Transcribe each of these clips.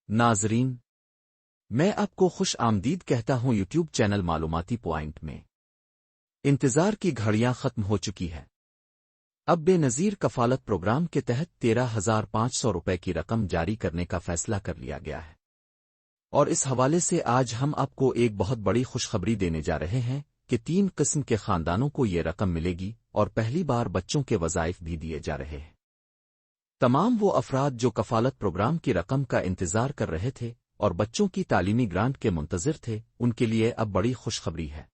ناظرین، میں آپ کو خوش آمدید کہتا ہوں یوٹیوب چینل معلوماتی پوائنٹ میں۔ انتظار کی گھڑیاں ختم ہو چکی ہے۔ اب بے نظیر کفالت پروگرام کے تحت 13,500 روپے کی رقم جاری کرنے کا فیصلہ کر لیا گیا ہے، اور اس حوالے سے آج ہم آپ کو ایک بہت بڑی خوشخبری دینے جا رہے ہیں کہ 3 قسم کے خاندانوں کو یہ رقم ملے گی، اور پہلی بار بچوں کے وظائف بھی دیے جا رہے ہیں۔ تمام وہ افراد جو کفالت پروگرام کی رقم کا انتظار کر رہے تھے اور بچوں کی تعلیمی گرانٹ کے منتظر تھے، ان کے لیے اب بڑی خوشخبری ہے۔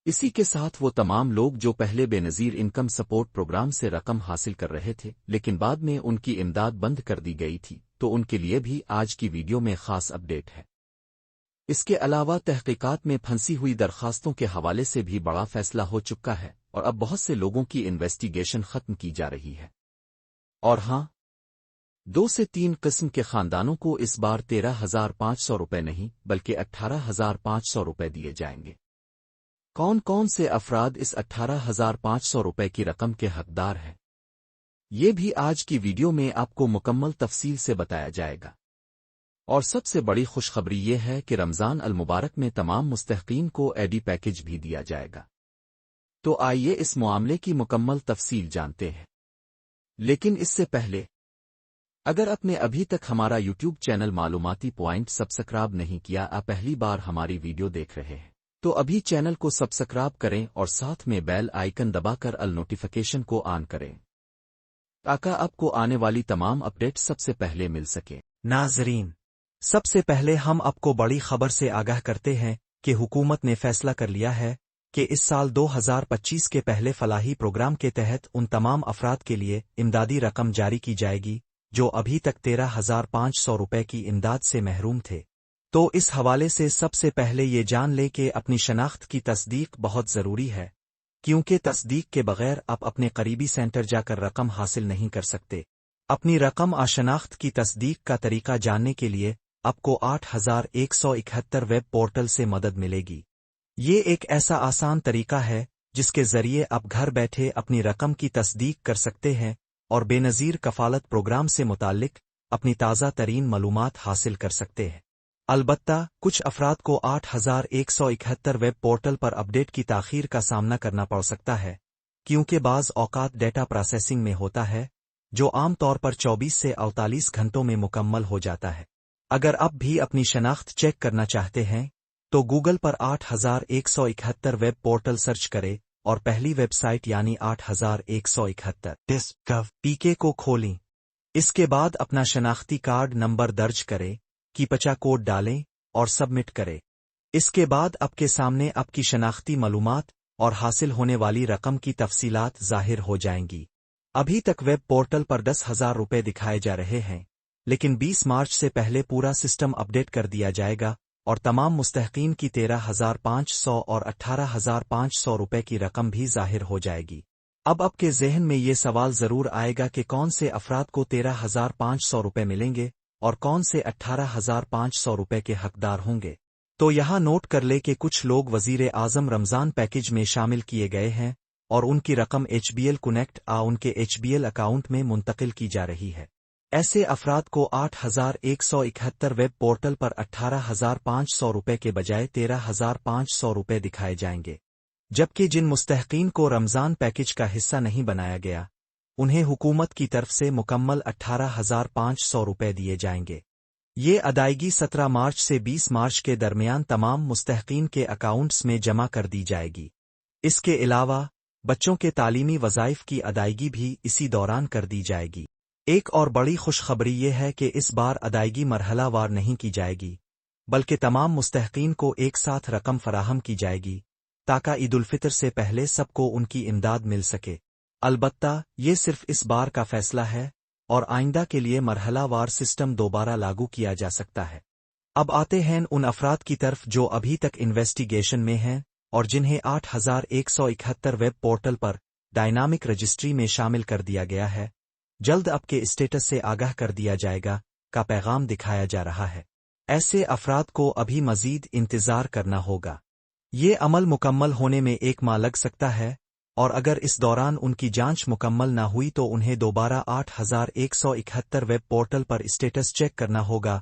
اسی کے ساتھ وہ تمام لوگ جو پہلے بے نظیر انکم سپورٹ پروگرام سے رقم حاصل کر رہے تھے لیکن بعد میں ان کی امداد بند کر دی گئی تھی، تو ان کے لیے بھی آج کی ویڈیو میں خاص اپ ڈیٹ ہے۔ اس کے علاوہ تحقیقات میں پھنسی ہوئی درخواستوں کے حوالے سے بھی بڑا فیصلہ ہو چکا ہے، اور اب بہت سے لوگوں کی انویسٹیگیشن ختم کی جا رہی ہے۔ اور ہاں، 2 سے 3 قسم کے خاندانوں کو اس بار 13,500 روپے نہیں بلکہ 18,500 روپے دیے جائیں گے۔ کون کون سے افراد اس 18,500 روپے کی رقم کے حقدار ہیں، یہ بھی آج کی ویڈیو میں آپ کو مکمل تفصیل سے بتایا جائے گا۔ اور سب سے بڑی خوشخبری یہ ہے کہ رمضان المبارک میں تمام مستحقین کو ایڈی پیکج بھی دیا جائے گا۔ تو آئیے اس معاملے کی مکمل تفصیل جانتے ہیں، لیکن اس سے پہلے اگر آپ نے ابھی تک ہمارا یوٹیوب چینل معلوماتی پوائنٹ سبسکرائب نہیں کیا، آپ پہلی بار ہماری ویڈیو دیکھ رہے ہیں تو ابھی چینل کو سبسکرائب کریں اور ساتھ میں بیل آئیکن دبا کر آل نوٹیفیکیشن کو آن کریں تاکہ آپ کو آنے والی تمام اپڈیٹ سب سے پہلے مل سکے۔ ناظرین، سب سے پہلے ہم آپ کو بڑی خبر سے آگاہ کرتے ہیں کہ حکومت نے فیصلہ کر لیا ہے کہ اس سال 2025 کے پہلے فلاحی پروگرام کے تحت ان تمام افراد کے لیے امدادی رقم جاری کی جائے گی جو ابھی تک 13,500 روپے کی امداد سے محروم تھے۔ تو اس حوالے سے سب سے پہلے یہ جان لے کہ اپنی شناخت کی تصدیق بہت ضروری ہے، کیونکہ تصدیق کے بغیر آپ اپنے قریبی سینٹر جا کر رقم حاصل نہیں کر سکتے۔ اپنی رقم شناخت کی تصدیق کا طریقہ جاننے کے لیے آپ کو 8,171 ویب پورٹل سے مدد ملے گی۔ یہ ایک ایسا آسان طریقہ ہے جس کے ذریعے آپ گھر بیٹھے اپنی رقم کی تصدیق کر سکتے ہیں اور بے نظیر کفالت پروگرام سے متعلق اپنی تازہ ترین معلومات حاصل کر سکتے ہیں۔ البتہ کچھ افراد کو 8,171 ویب پورٹل پر اپڈیٹ کی تاخیر کا سامنا کرنا پڑ سکتا ہے، کیونکہ بعض اوقات ڈیٹا پروسیسنگ میں ہوتا ہے جو عام طور پر 24 سے 48 گھنٹوں میں مکمل ہو جاتا ہے۔ اگر آپ بھی اپنی شناخت چیک کرنا چاہتے ہیں تو گوگل پر 8,171 ویب پورٹل سرچ کریں اور پہلی ویب سائٹ یعنی 8,171.gov.pk کو کھولیں۔ اس کے بعد اپنا شناختی کارڈ نمبر درج کریں، کیپچا کوڈ ڈالیں اور سبمٹ کریں۔ اس کے بعد آپ کے سامنے آپ کی شناختی معلومات اور حاصل ہونے والی رقم کی تفصیلات ظاہر ہو جائیں گی۔ ابھی تک ویب پورٹل پر 10,000 روپے دکھائے جا رہے ہیں، لیکن 20 مارچ سے پہلے پورا سسٹم اپڈیٹ کر دیا جائے گا اور تمام مستحقین کی 13,500 اور 18,500 روپے کی رقم بھی ظاہر ہو جائے گی۔ اب آپ کے ذہن میں یہ سوال ضرور آئے گا کہ کون سے افراد کو 13,500 روپے ملیں گے اور کون سے 18,500 روپے کے حقدار ہوں گے۔ تو یہاں نوٹ کر لے کہ کچھ لوگ وزیر اعظم رمضان پیکج میں شامل کیے گئے ہیں اور ان کی رقم HBL کنیکٹ ان کے HBL اکاؤنٹ میں منتقل کی جا رہی ہے۔ ایسے افراد کو 8,171 ویب پورٹل پر 18,500 روپے کے بجائے 13,500 روپے دکھائے جائیں گے، جبکہ جن مستحقین کو رمضان پیکج کا حصہ نہیں بنایا گیا انہیں حکومت کی طرف سے مکمل 18,500 روپے دیے جائیں گے۔ یہ ادائیگی 17 مارچ سے 20 مارچ کے درمیان تمام مستحقین کے اکاؤنٹس میں جمع کر دی جائے گی۔ اس کے علاوہ بچوں کے تعلیمی وظائف کی ادائیگی بھی اسی دوران کر دی جائے گی۔ ایک اور بڑی خوشخبری یہ ہے کہ اس بار ادائیگی مرحلہ وار نہیں کی جائے گی، بلکہ تمام مستحقین کو ایک ساتھ رقم فراہم کی جائے گی تاکہ عید الفطر سے پہلے سب کو ان کی امداد مل سکے۔ البتہ یہ صرف اس بار کا فیصلہ ہے اور آئندہ کے لیے مرحلہ وار سسٹم دوبارہ لاگو کیا جا سکتا ہے۔ اب آتے ہیں ان افراد کی طرف جو ابھی تک انویسٹیگیشن میں ہیں اور جنہیں 8,171 ویب پورٹل پر ڈائنامک رجسٹری میں شامل کر دیا گیا ہے، جلد آپ کے اسٹیٹس سے آگاہ کر دیا جائے گا کا پیغام دکھایا جا رہا ہے۔ ایسے افراد کو ابھی مزید انتظار کرنا ہوگا۔ یہ عمل مکمل ہونے میں 1 ماہ لگ سکتا ہے، اور اگر اس دوران ان کی جانچ مکمل نہ ہوئی تو انہیں دوبارہ 8,171 ویب پورٹل پر اسٹیٹس چیک کرنا ہوگا